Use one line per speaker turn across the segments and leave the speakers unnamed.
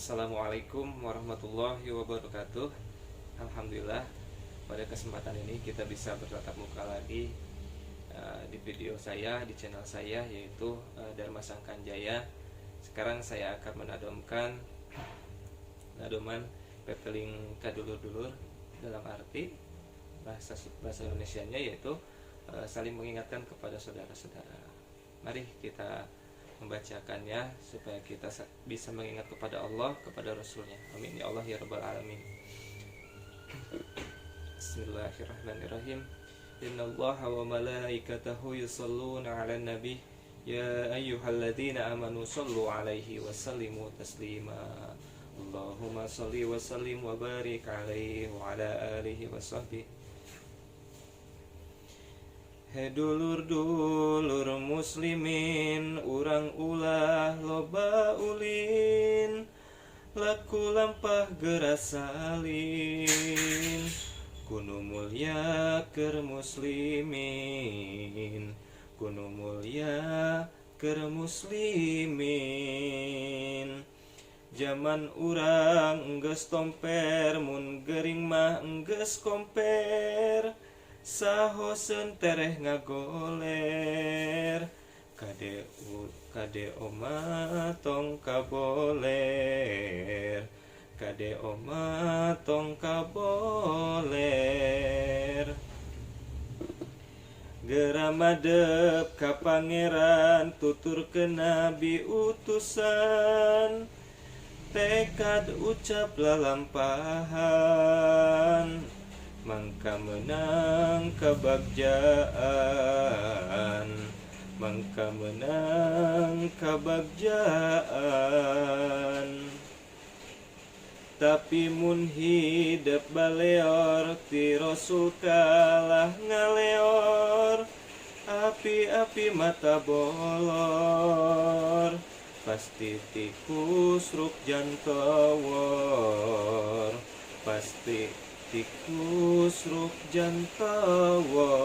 Assalamualaikum warahmatullahi wabarakatuh. Alhamdulillah, pada kesempatan ini kita bisa bertatap muka lagi di video saya, di channel saya, yaitu Dharma Sangkanjaya. Sekarang saya akan nadoman pepeling kadulur-dulur, dalam arti bahasa Indonesianya yaitu saling mengingatkan kepada saudara-saudara. Mari kita membacakannya supaya kita bisa mengingat kepada Allah, kepada Rasulnya. Amin ya Allah ya Rabbal Alamin. Bismillahirrahmanirrahim. Innallaha wa malaikatahu yusholluna 'alan nabi ya ayyuhalladzina amanu shollu 'alaihi wa sallimu taslima. Allahumma sholli wa sallim wa barik 'alaihi wa 'ala alihi wa sahbihi. He dulur-dulur muslimin, urang ulah loba ulin, laku lampah geras salin, kuno mulia keur muslimin, kuno mulia keur muslimin. Zaman urang geus tomper, mun gering mah geus komper, sahoseun tereh ngagoler, kade oma tong kaboler, kade oma tong kaboler. Geramadep ka pangeran, tuturkeun nabi utusan, tekad ucap lalampahan, mangka menang kebagjaan, mangka menang kebagjaan. Tapi mun hidep baleor, ti Rasul kalah ngaleor, api-api mata bolor, pasti tikus ruk jantawor, pasti tikus ruk jantawor.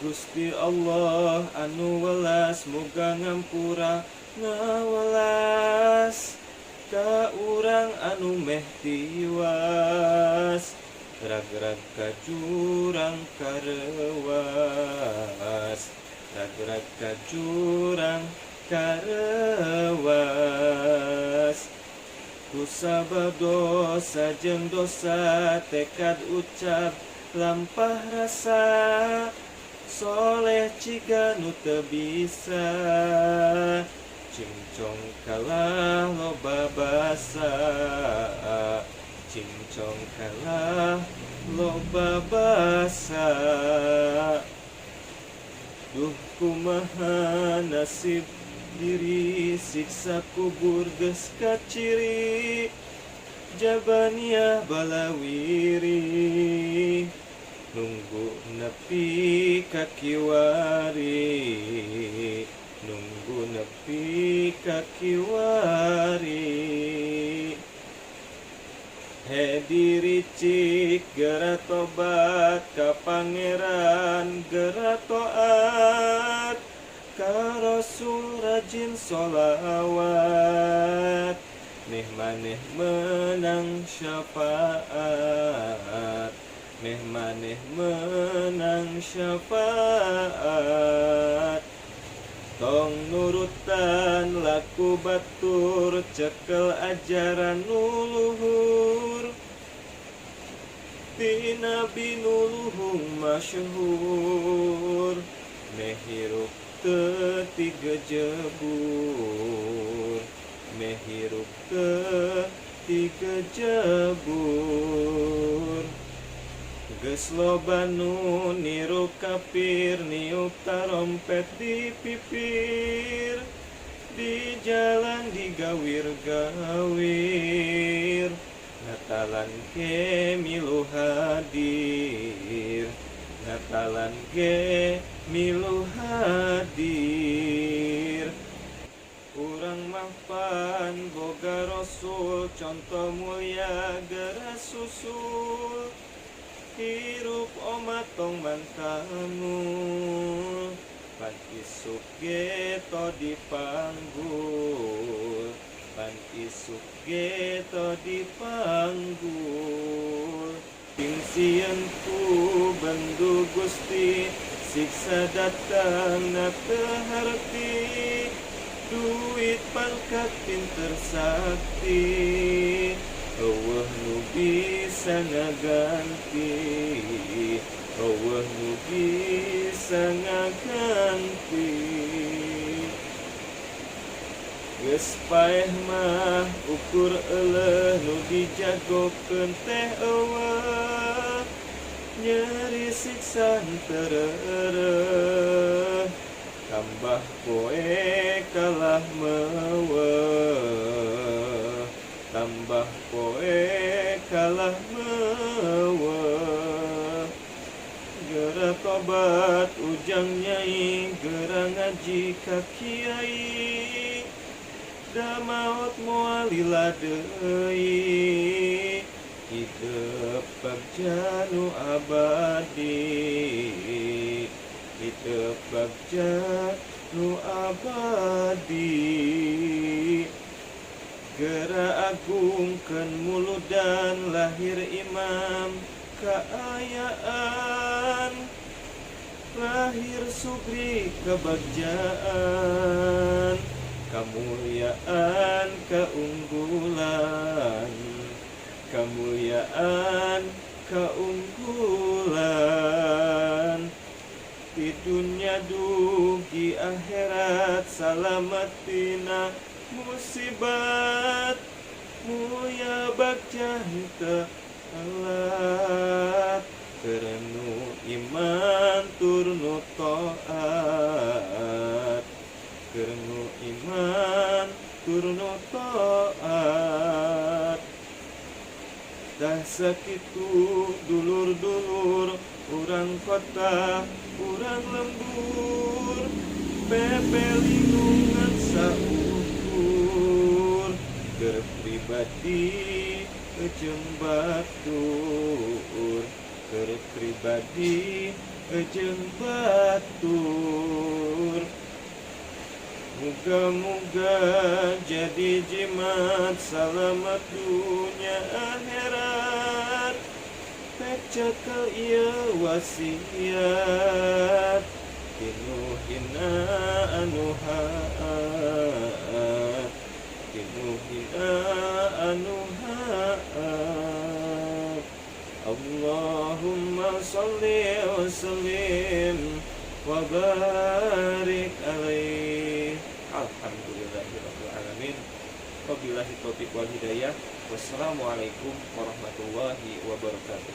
Gusti Allah anu welas, muga ngampura ngawelas ka urang anu meh tiwas, rag-rag ka jurang karewas, rag-rag ka jurang karewas. Kusabab dosa jeung dosa, tekad ucap lampah rasa, soleh ciga nu teu bisa, cingcong kalah loba basa, cingcong kalah loba basa. Duh kumaha nasib diri, siksa kubur geus kaciri, jabaniyah balawiri, nunggu nepi ka kiwari, nunggu nepi ka kiwari. He diri cik geura tobat ka pangeran, geura taat ka Rasul, rajin sholawat, neh maneh menang syafaat, neh maneh menang syafaat. Tong nurutan laku batur, cekel ajaran nu luhur, ti nabi nu luhung masyhur, meh hirup teu ti gejebur, meh hirup teu ti gejebur. Geus loba nu niru kafir, niup tarompet di pipir, di jalan digawir-gawir, ngatalan ge milu hadir, ngatalan ge milu hadir. Urang mahpan boga Rasul, contoh mulia geura susul, hirup omatong mantamu, pan isuk geto dipanggul, pan Ngan isuk geto dipanggul Pingsieun ku bandu Gusti siksa datang na teu harti duit pangkat pinter sakti eueuh nu bisa ngaganti eueuh nu bisa ngaganti geus paeh mah ukur euleuh nu dijagokeun teh eueuh nyeri siksa tereureut tambah poe kalah meueuh tambah poe kalah meueuh geura tobat ujang nyai geura ngaji ka kiai da maot moal lila deui hidup bagja nu abadi hidup bagja nu abadi geura agungkeun muludan lahir imam kaayaan lahir sugri kebagjaan kemuliaan keunggulan kemuliaan keunggulan di dunia dugi akhirat salamatina musibat muya bagja teu alat kerenu iman turnu taat kerenu iman turnu taat dah sakitu dulur-dulur urang kota urang lembur pepelingungan saukur keur pribadi jeung batur keur pribadi jeung batur muga-muga jadi jimat salamat dunia akhirat pek cekel ieu wasiat tinu hina anu haat tinu hina anu haat Allahumma sholli wa sallim wa barik alaihi alhamdulillahirabbil alamin wabillahi taufiq wal hidayah wassalamualaikum warahmatullahi wabarakatuh.